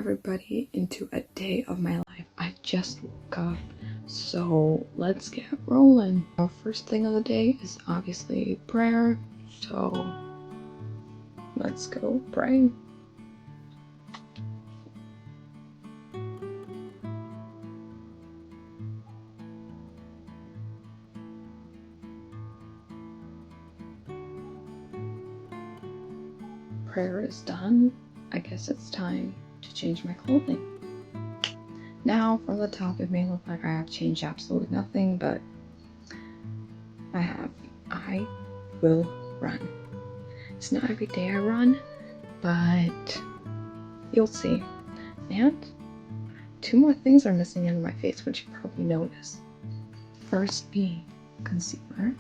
Everybody into a day of my life. I just woke up, so let's get rolling. Our first thing of the day is obviously prayer, so let's go pray. Prayer is done. I guess it's time to change my clothing. Now, from the top, it may look like I have changed absolutely nothing, but I have. I will run. It's not every day I run, but you'll see. And 2 more things are missing in my face, which you probably noticed. First being concealer.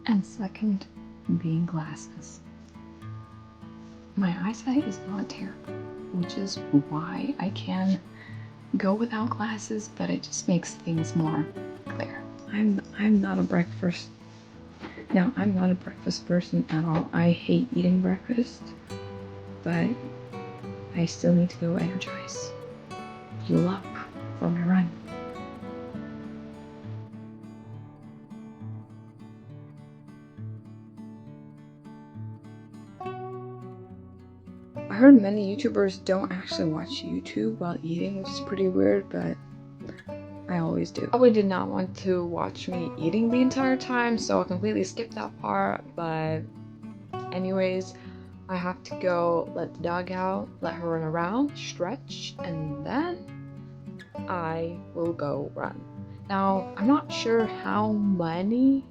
And second being glasses. My eyesight is not terrible, which is why I can go without glasses, but it just makes things more clear. I'm not a breakfast. Now, I'm not a breakfast person at all. I hate eating breakfast, but I still need to go energize, fuel up for my run. I heard many YouTubers don't actually watch YouTube while eating, which is pretty weird, but I always do. Probably did not want to watch me eating the entire time, so I completely skipped that part, but anyways, I have to go let the dog out, let her run around, stretch, and then I will go run. Now, I'm not sure how many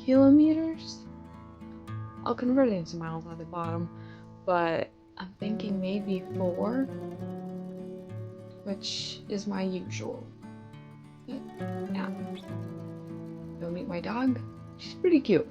kilometers. I'll convert it into miles at the bottom, but I'm thinking maybe 4, which is my usual. Yeah. Go meet my dog. She's pretty cute.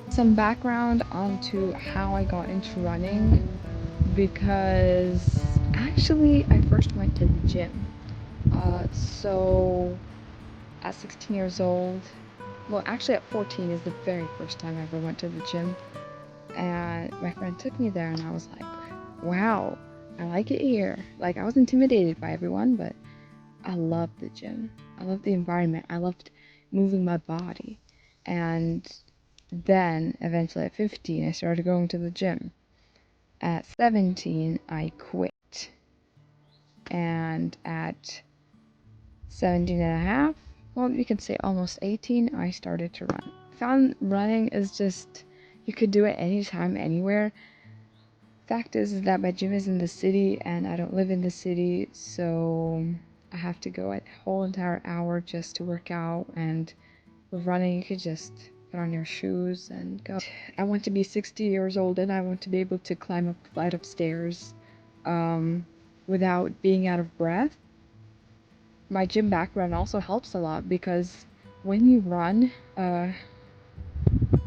Some background onto how I got into running, because actually I first went to the gym. So at 16 years old, well actually at 14 is the very first time I ever went to the gym, and my friend took me there and I was like, wow, I like it here. Like, I was intimidated by everyone, but I loved the gym. I loved the environment. I loved moving my body. And then eventually at 15 I started going to the gym. At 17 I quit, and at 17 and a half, well, you can say almost 18, I started to run. Found running is just, you could do it anytime, anywhere. Fact is that my gym is in the city and I don't live in the city, so I have to go a whole entire hour just to work out. And with running, you could just put on your shoes and go. I want to be 60 years old and I want to be able to climb up a flight of stairs without being out of breath. My gym background also helps a lot, because when you run,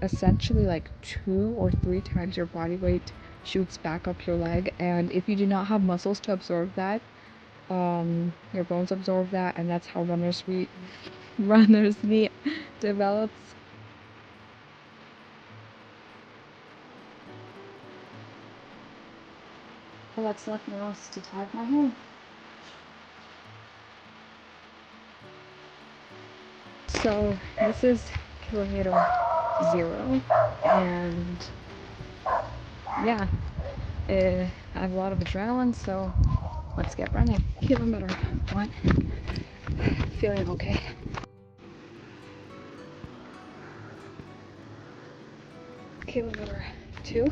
essentially like 2 or 3 times your body weight shoots back up your leg, and if you do not have muscles to absorb that, your bones absorb that, and that's how runner's knee develops. Well, that's nothing else to tie my hair. So this is kilometer 0, and yeah, I have a lot of adrenaline, so let's get running. Kilometer 1, feeling okay. Kilometer 2,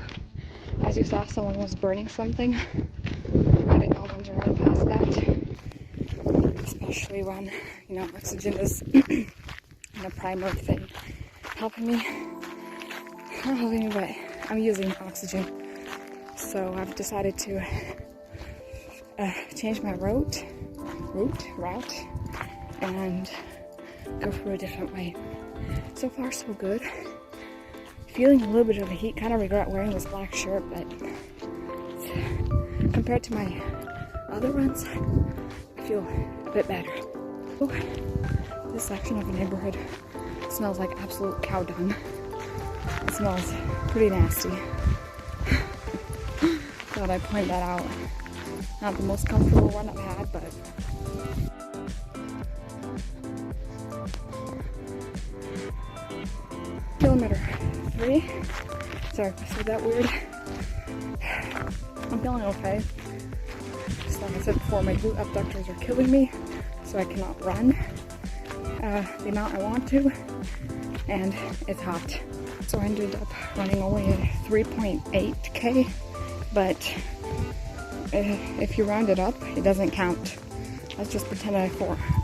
as you saw, someone was burning something. I did not want to run past that, especially when, you know, oxygen is a primary thing helping me. Not helping me, but I'm using oxygen. So I've decided to change my route route and go through a different way. So far, so good. Feeling a little bit of the heat. Kind of regret wearing this black shirt, but compared to my other runs, I feel a bit better. Oh, this section of the neighborhood smells like absolute cow dung. It smells pretty nasty. Thought I'd point that out. Not the most comfortable one I've had, but kilometer 3. Sorry if I said that weird. I'm feeling okay. Just like I said before, my glute abductors are killing me, so I cannot run the amount I want to, and it's hot. So I ended up running only a 3.8K, but if you round it up, it doesn't count. Let's just pretend I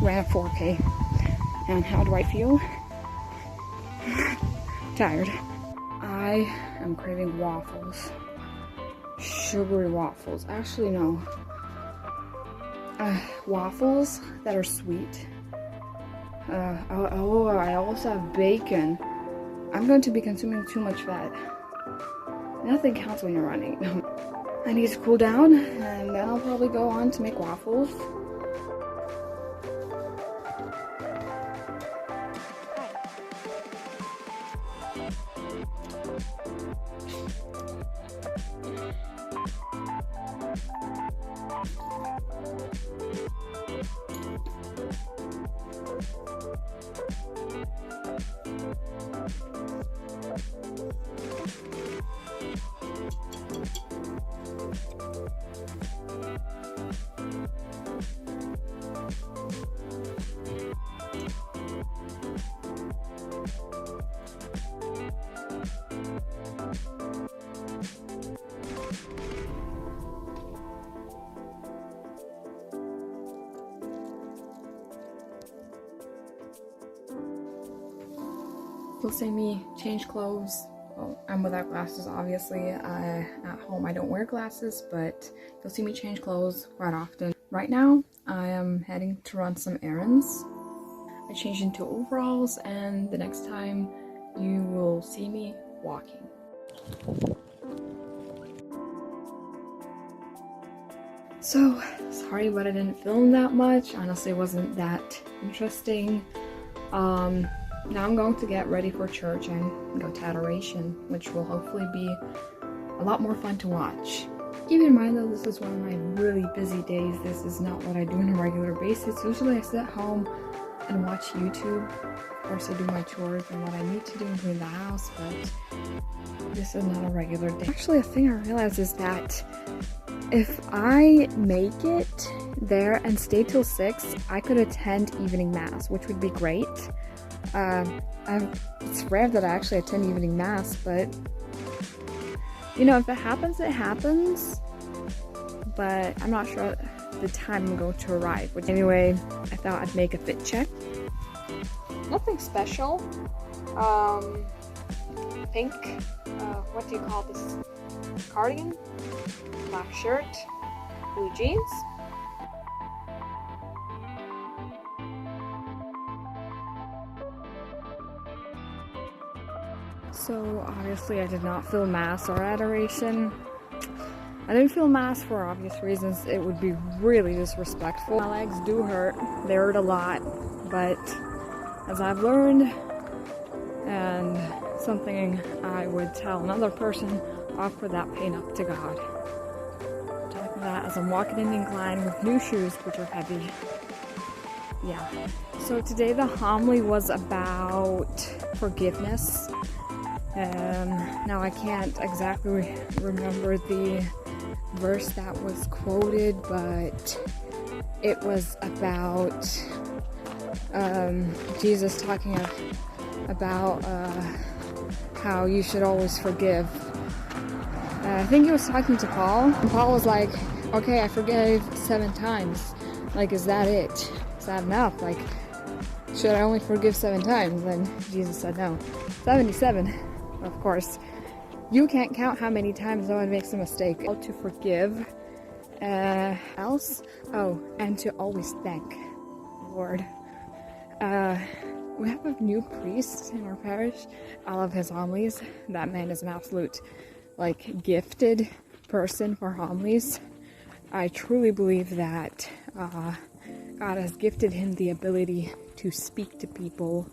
ran a 4K. And how do I feel? Tired. I am craving waffles. Sugary waffles. Actually, no. Waffles that are sweet. I also have bacon. I'm going to be consuming too much fat. Nothing counts when you're running. I need to cool down, and then I'll probably go on to make waffles. You'll see me change clothes. Well, I'm without glasses, obviously. At home I don't wear glasses, but you'll see me change clothes quite often. Right now, I am heading to run some errands. I changed into overalls, and the next time you will see me walking. So, sorry but I didn't film that much. Honestly, it wasn't that interesting. Now I'm going to get ready for church and go to adoration, which will hopefully be a lot more fun to watch. Keep in mind though, this is one of my really busy days. This is not what I do on a regular basis. Usually I sit at home and watch YouTube. Of course I do my chores and what I need to do and clean the house, but this is not a regular day. Actually, a thing I realized is that if I make it there and stay till 6, I could attend evening mass, which would be great. It's rare that I actually attend evening mass, but you know, if it happens, it happens. But I'm not sure the time I'm going to arrive. Which anyway, I thought I'd make a fit check. Nothing special. Pink. What do you call this? Cardigan. Black shirt. Blue jeans. So obviously I did not feel mass or adoration. I didn't feel mass for obvious reasons. It would be really disrespectful. My legs do hurt. They hurt a lot. But as I've learned, and something I would tell another person, offer that pain up to God. Talking that as I'm walking in the incline with new shoes, which are heavy. Yeah. So today the homily was about forgiveness. Now I can't exactly remember the verse that was quoted, but it was about Jesus talking about how you should always forgive. I think he was talking to Paul, and Paul was like, okay, I forgave 7 times. Like, is that it? Is that enough? Like, should I only forgive 7 times? And Jesus said no. 77. Of course. You can't count how many times someone makes a mistake. How to forgive Else? Oh, and to always thank Lord. We have a new priest in our parish. I love his homilies. That man is an absolute, like, gifted person for homilies. I truly believe that God has gifted him the ability to speak to people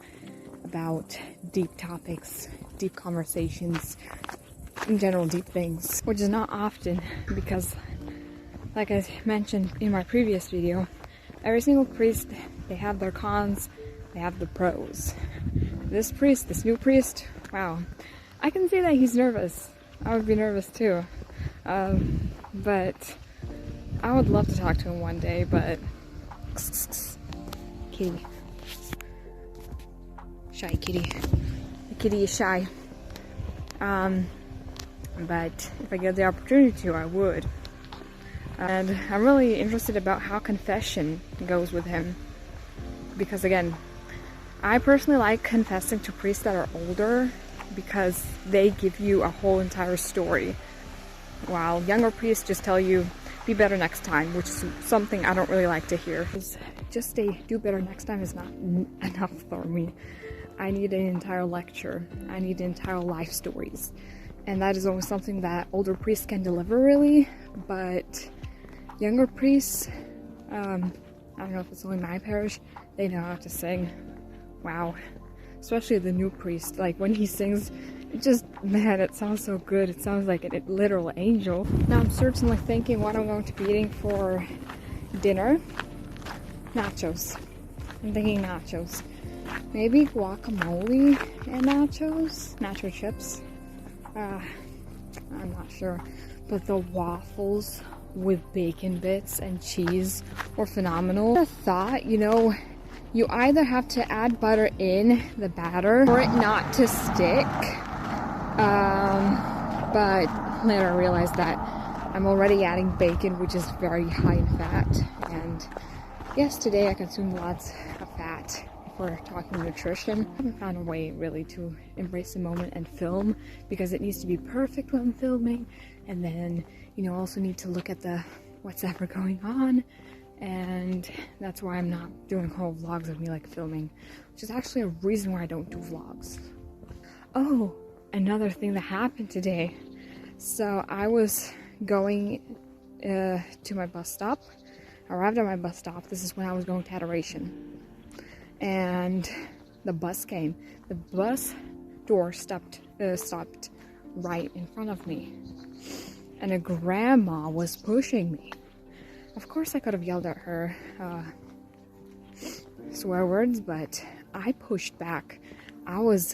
about deep topics, deep conversations, in general, deep things, which is not often because, like I mentioned in my previous video, every single priest, they have their cons, they have the pros. This priest, this new priest, wow, I can see that he's nervous. I would be nervous too. But I would love to talk to him one day, but kitty. Shy kitty. The kitty is shy. But if I get the opportunity to, I would. And I'm really interested about how confession goes with him. Because again, I personally like confessing to priests that are older because they give you a whole entire story. While younger priests just tell you, be better next time, which is something I don't really like to hear. Just a do better next time is not enough for me. I need an entire lecture. I need entire life stories. And that is always something that older priests can deliver, really. But younger priests, I don't know if it's only my parish, they know how to sing. Wow. Especially the new priest. Like, when he sings, it just, man, it sounds so good. It sounds like a literal angel. Now I'm certainly thinking what I'm going to be eating for dinner. Nachos. I'm thinking nachos. Maybe guacamole and nachos? Nacho chips? I'm not sure. But the waffles with bacon bits and cheese were phenomenal. I thought, you know, you either have to add butter in the batter for it not to stick. But later I realized that I'm already adding bacon, which is very high in fat. And yes, today I consumed lots of fat. If we're talking nutrition, I haven't found a way really to embrace the moment and film, because it needs to be perfect when I'm filming. And then, you know, also need to look at what's ever going on. And that's why I'm not doing whole vlogs of me like filming, which is actually a reason why I don't do vlogs. Oh, another thing that happened today. So I was going to my bus stop. I arrived at my bus stop. This is when I was going to adoration. And the bus came. The bus door stopped right in front of me. And a grandma was pushing me. Of course I could have yelled at her swear words, but I pushed back. I was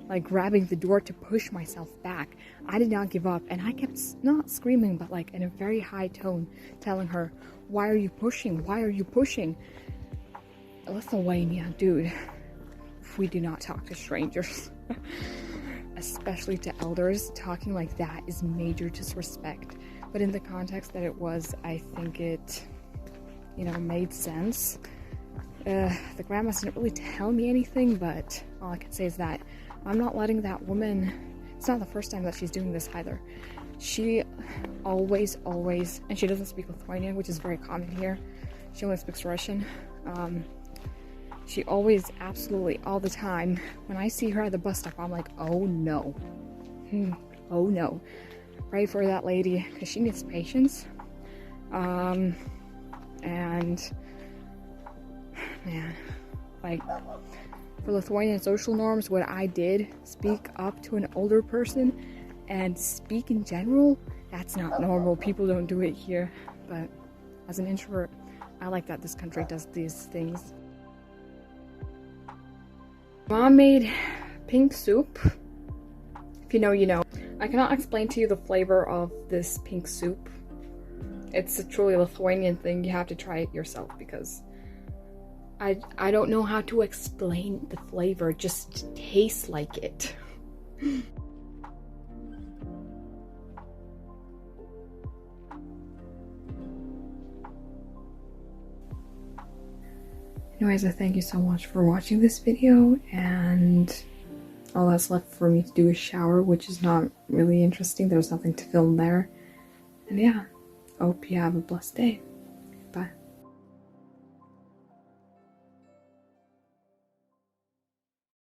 like grabbing the door to push myself back. I did not give up, and I kept not screaming, but like in a very high tone, telling her, "Why are you pushing? Why are you pushing?" Lithuania, dude, we do not talk to strangers. Especially to elders. Talking like that is major disrespect. But in the context that it was, I think it, you know, made sense. The grandma didn't really tell me anything, but all I can say is that I'm not letting that woman, it's not the first time that she's doing this either. She always, and she doesn't speak Lithuanian, which is very common here. She only speaks Russian. She always, absolutely, all the time, when I see her at the bus stop, I'm like, oh no. Oh no. Pray for that lady, because she needs patience. And, man, like, for Lithuanian social norms, what I did, speak up to an older person, and speak in general, that's not normal. People don't do it here. But as an introvert, I like that this country does these things. Mom made pink soup. If you know, you know. I cannot explain to you the flavor of this pink soup. It's a truly Lithuanian thing. You have to try it yourself, because I don't know how to explain the flavor. It just tastes like it. Anyways, I thank you so much for watching this video, and all that's left for me to do is shower, which is not really interesting. There's nothing to film there. And yeah, hope you have a blessed day.